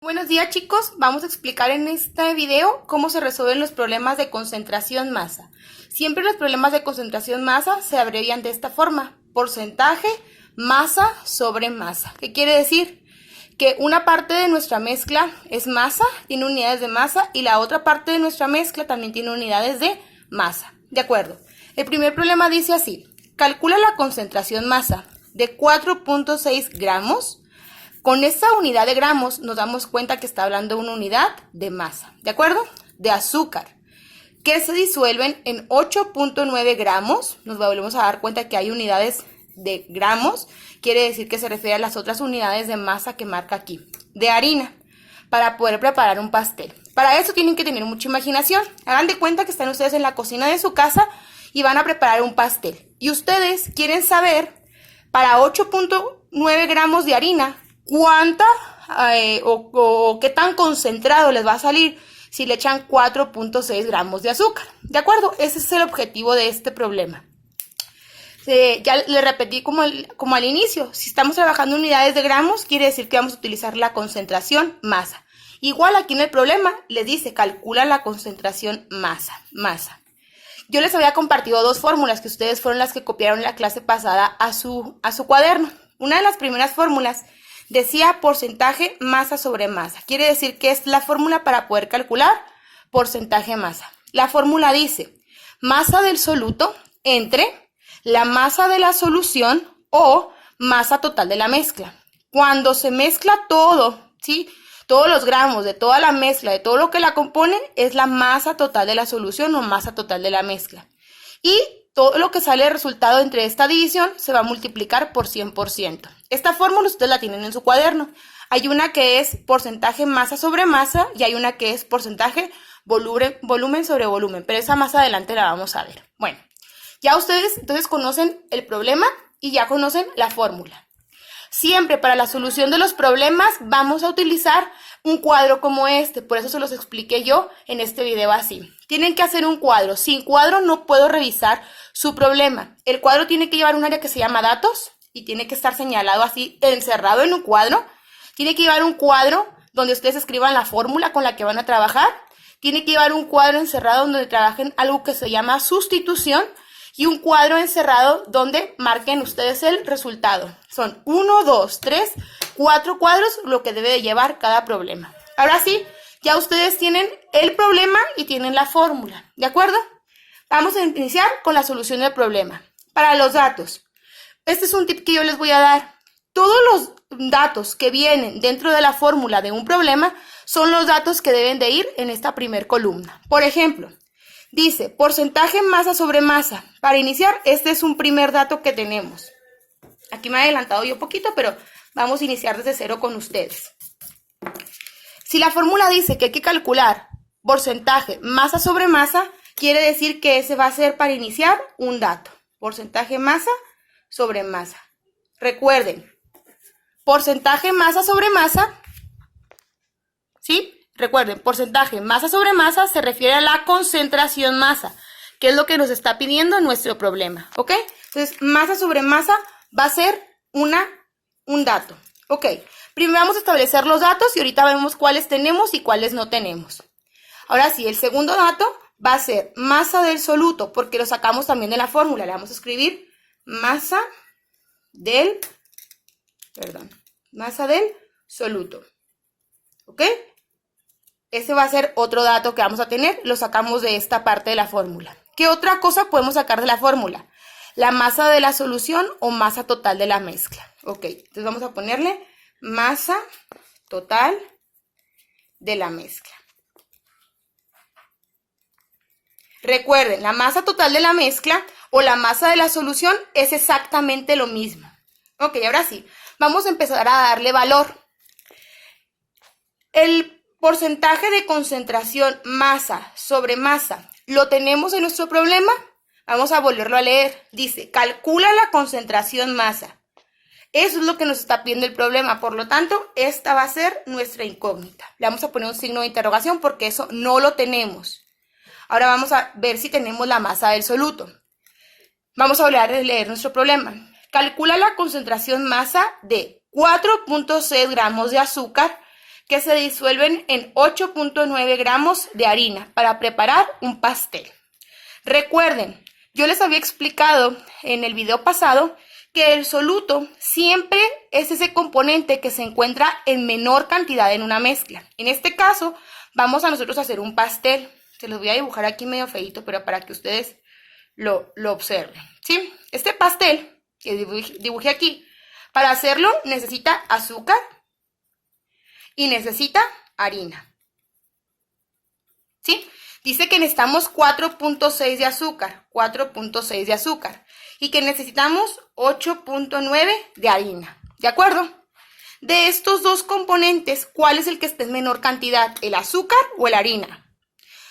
Buenos días chicos, vamos a explicar en este video cómo se resuelven los problemas de concentración masa. Siempre los problemas de concentración masa se abrevian de esta forma: porcentaje masa sobre masa. ¿Qué quiere decir? Que una parte de nuestra mezcla es masa, tiene unidades de masa, y la otra parte de nuestra mezcla también tiene unidades de masa. ¿De acuerdo? El primer problema dice así: calcula la concentración masa de 4.6 gramos. Con esta unidad de gramos nos damos cuenta que está hablando de una unidad de masa, ¿de acuerdo? De azúcar, que se disuelven en 8.9 gramos. Nos volvemos a dar cuenta que hay unidades de gramos, quiere decir que se refiere a las otras unidades de masa que marca aquí, de harina, para poder preparar un pastel. Para eso tienen que tener mucha imaginación. Hagan de cuenta que están ustedes en la cocina de su casa y van a preparar un pastel. Y ustedes quieren saber, para 8.9 gramos de harina, cuánta o qué tan concentrado les va a salir si le echan 4.6 gramos de azúcar. ¿De acuerdo? Ese es el objetivo de este problema. Ya le repetí como al inicio: si estamos trabajando en unidades de gramos, quiere decir que vamos a utilizar la concentración masa. Igual aquí en el problema les dice: calcula la concentración masa. Yo les había compartido dos fórmulas que ustedes fueron las que copiaron en la clase pasada a su cuaderno. Una de las primeras fórmulas decía porcentaje masa sobre masa. Quiere decir que es la fórmula para poder calcular porcentaje masa. La fórmula dice: masa del soluto entre la masa de la solución o masa total de la mezcla. Cuando se mezcla todo, ¿sí?, todos los gramos de toda la mezcla, de todo lo que la compone, es la masa total de la solución o masa total de la mezcla. Y todo lo que sale de resultado entre esta división se va a multiplicar por 100%. Esta fórmula ustedes la tienen en su cuaderno. Hay una que es porcentaje masa sobre masa y hay una que es porcentaje volumen sobre volumen, pero esa más adelante la vamos a ver. Bueno, ya ustedes entonces conocen el problema y ya conocen la fórmula. Siempre para la solución de los problemas vamos a utilizar un cuadro como este, por eso se los expliqué yo en este video así. Tienen que hacer un cuadro. Sin cuadro no puedo revisar su problema. El cuadro tiene que llevar un área que se llama datos y tiene que estar señalado así, encerrado en un cuadro. Tiene que llevar un cuadro donde ustedes escriban la fórmula con la que van a trabajar. Tiene que llevar un cuadro encerrado donde trabajen algo que se llama sustitución y un cuadro encerrado donde marquen ustedes el resultado. Son 1, 2, 3, 4 cuadros lo que debe de llevar cada problema. Ahora sí, ya ustedes tienen el problema y tienen la fórmula, ¿de acuerdo? Vamos a iniciar con la solución del problema. Para los datos, este es un tip que yo les voy a dar. Todos los datos que vienen dentro de la fórmula de un problema son los datos que deben de ir en esta primer columna. Por ejemplo, dice porcentaje masa sobre masa. Para iniciar, este es un primer dato que tenemos. Aquí me he adelantado yo poquito, pero vamos a iniciar desde cero con ustedes. Si la fórmula dice que hay que calcular porcentaje masa sobre masa, quiere decir que ese va a ser para iniciar un dato. Porcentaje masa sobre masa. Recuerden, porcentaje masa sobre masa, ¿sí? Recuerden, porcentaje masa sobre masa se refiere a la concentración masa, que es lo que nos está pidiendo nuestro problema, ¿ok? Entonces, masa sobre masa va a ser un dato, ¿ok? Primero vamos a establecer los datos y ahorita vemos cuáles tenemos y cuáles no tenemos. Ahora sí, el segundo dato va a ser masa del soluto, porque lo sacamos también de la fórmula. Le vamos a escribir masa del soluto, ¿ok? Ese va a ser otro dato que vamos a tener, lo sacamos de esta parte de la fórmula. ¿Qué otra cosa podemos sacar de la fórmula? La masa de la solución o masa total de la mezcla. Ok, entonces vamos a ponerle masa total de la mezcla. Recuerden, la masa total de la mezcla o la masa de la solución es exactamente lo mismo. Ok, ahora sí, vamos a empezar a darle valor. El porcentaje de concentración masa sobre masa, ¿lo tenemos en nuestro problema? Vamos a volverlo a leer. Dice, calcula la concentración masa. Eso es lo que nos está pidiendo el problema. Por lo tanto, esta va a ser nuestra incógnita. Le vamos a poner un signo de interrogación porque eso no lo tenemos. Ahora vamos a ver si tenemos la masa del soluto. Vamos a volver a leer nuestro problema. Calcula la concentración masa de 4.6 gramos de azúcar que se disuelven en 8.9 gramos de harina para preparar un pastel. Recuerden, yo les había explicado en el video pasado que el soluto siempre es ese componente que se encuentra en menor cantidad en una mezcla. En este caso, vamos a nosotros a hacer un pastel. Se los voy a dibujar aquí medio feito, pero para que ustedes lo observen, ¿sí? Este pastel que dibujé aquí, para hacerlo necesita azúcar y necesita harina, ¿sí? Dice que necesitamos 4.6 de azúcar, 4.6 de azúcar y que necesitamos 8.9 de harina, ¿de acuerdo? De estos dos componentes, ¿cuál es el que esté en menor cantidad? ¿El azúcar o la harina?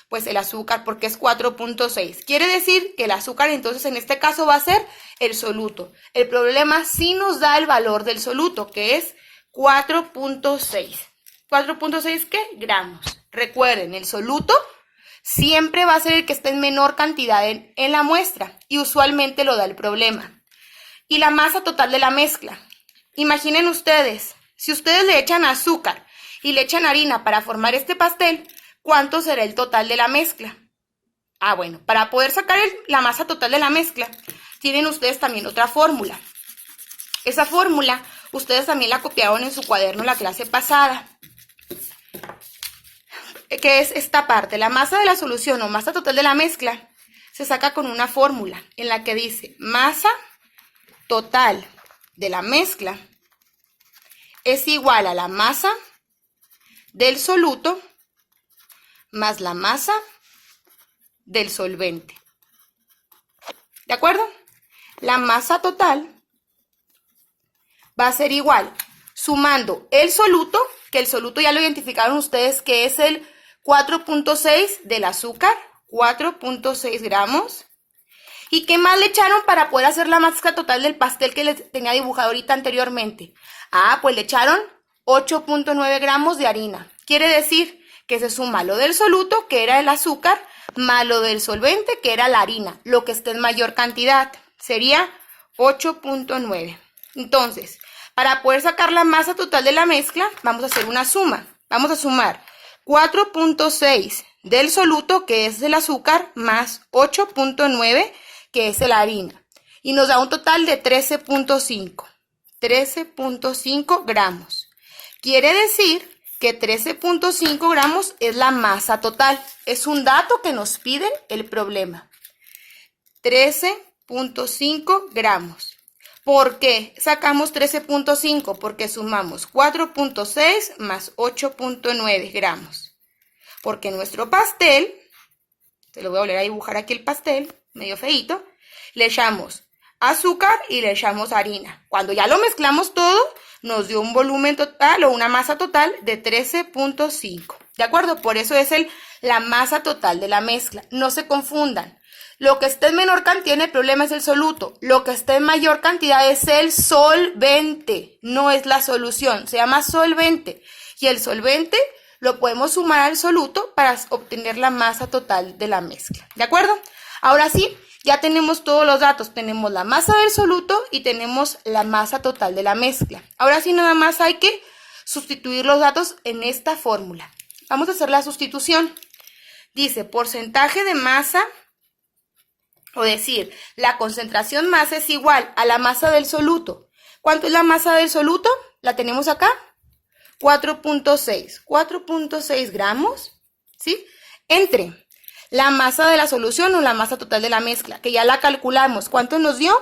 Pues el azúcar, porque es 4.6. Quiere decir que el azúcar entonces en este caso va a ser el soluto. El problema sí nos da el valor del soluto, que es 4.6. ¿4.6 qué? Gramos. Recuerden, el soluto siempre va a ser el que esté en menor cantidad en la muestra y usualmente lo da el problema. Y la masa total de la mezcla. Imaginen ustedes, si ustedes le echan azúcar y le echan harina para formar este pastel, ¿cuánto será el total de la mezcla? Ah, bueno, para poder sacar la masa total de la mezcla, tienen ustedes también otra fórmula. Esa fórmula, ustedes también la copiaron en su cuaderno la clase pasada, que es esta parte. La masa de la solución o masa total de la mezcla se saca con una fórmula en la que dice masa total de la mezcla es igual a la masa del soluto más la masa del solvente. ¿De acuerdo? La masa total va a ser igual, sumando el soluto, que el soluto ya lo identificaron ustedes, que es el 4.6 del azúcar, 4.6 gramos. ¿Y qué más le echaron para poder hacer la mezcla total del pastel que les tenía dibujado ahorita anteriormente? Ah, pues le echaron 8.9 gramos de harina. Quiere decir que se suma lo del soluto, que era el azúcar, más lo del solvente, que era la harina. Lo que esté en mayor cantidad sería 8.9. Entonces, para poder sacar la masa total de la mezcla, vamos a hacer una suma. Vamos a sumar 4.6 del soluto, que es el azúcar, más 8.9, que es la harina. Y nos da un total de 13.5. 13.5 gramos. Quiere decir que 13.5 gramos es la masa total. Es un dato que nos pide el problema. 13.5 gramos. ¿Por qué sacamos 13.5? Porque sumamos 4.6 más 8.9 gramos. Porque nuestro pastel, se lo voy a volver a dibujar aquí el pastel, medio feíto, le echamos azúcar y le echamos harina. Cuando ya lo mezclamos todo, nos dio un volumen total o una masa total de 13.5. ¿De acuerdo? Por eso es la masa total de la mezcla. No se confundan. Lo que esté en menor cantidad en el problema es el soluto. Lo que esté en mayor cantidad es el solvente. No es la solución. Se llama solvente. Y el solvente lo podemos sumar al soluto para obtener la masa total de la mezcla. ¿De acuerdo? Ahora sí, ya tenemos todos los datos. Tenemos la masa del soluto y tenemos la masa total de la mezcla. Ahora sí, nada más hay que sustituir los datos en esta fórmula. Vamos a hacer la sustitución. Dice porcentaje de masa, o decir, la concentración masa es igual a la masa del soluto. ¿Cuánto es la masa del soluto? La tenemos acá. 4.6. 4.6 gramos, ¿sí? Entre la masa de la solución o la masa total de la mezcla, que ya la calculamos. ¿Cuánto nos dio?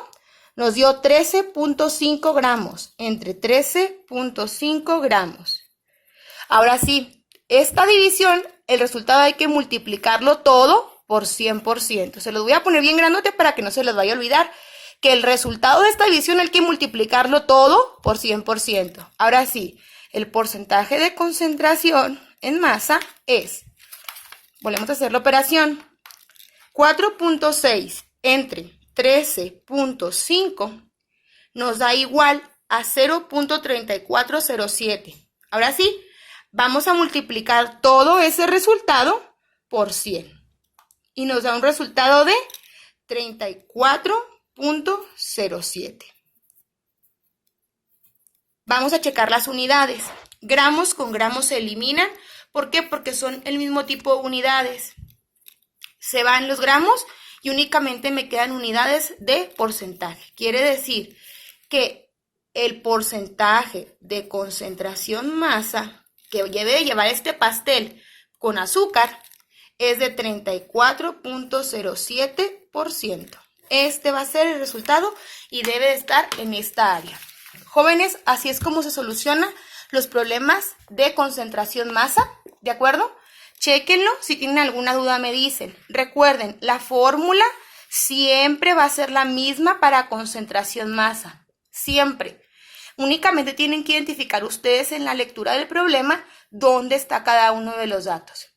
Nos dio 13.5 gramos. Entre 13.5 gramos. Ahora sí, esta división, el resultado hay que multiplicarlo todo por 100%. Se los voy a poner bien grandote para que no se les vaya a olvidar que el resultado de esta división hay que multiplicarlo todo por 100%. Ahora sí, el porcentaje de concentración en masa es, volvemos a hacer la operación, 4.6 entre 13.5 nos da igual a 0.3407. Ahora sí, vamos a multiplicar todo ese resultado por 100. Y nos da un resultado de 34.07. Vamos a checar las unidades. Gramos con gramos se eliminan. ¿Por qué? Porque son el mismo tipo de unidades. Se van los gramos y únicamente me quedan unidades de porcentaje. Quiere decir que el porcentaje de concentración masa que debe llevar este pastel con azúcar es de 34.07%. Este va a ser el resultado y debe de estar en esta área. Jóvenes, así es como se solucionan los problemas de concentración masa, ¿de acuerdo? Chéquenlo, si tienen alguna duda me dicen. Recuerden, la fórmula siempre va a ser la misma para concentración masa, siempre. Únicamente tienen que identificar ustedes en la lectura del problema dónde está cada uno de los datos.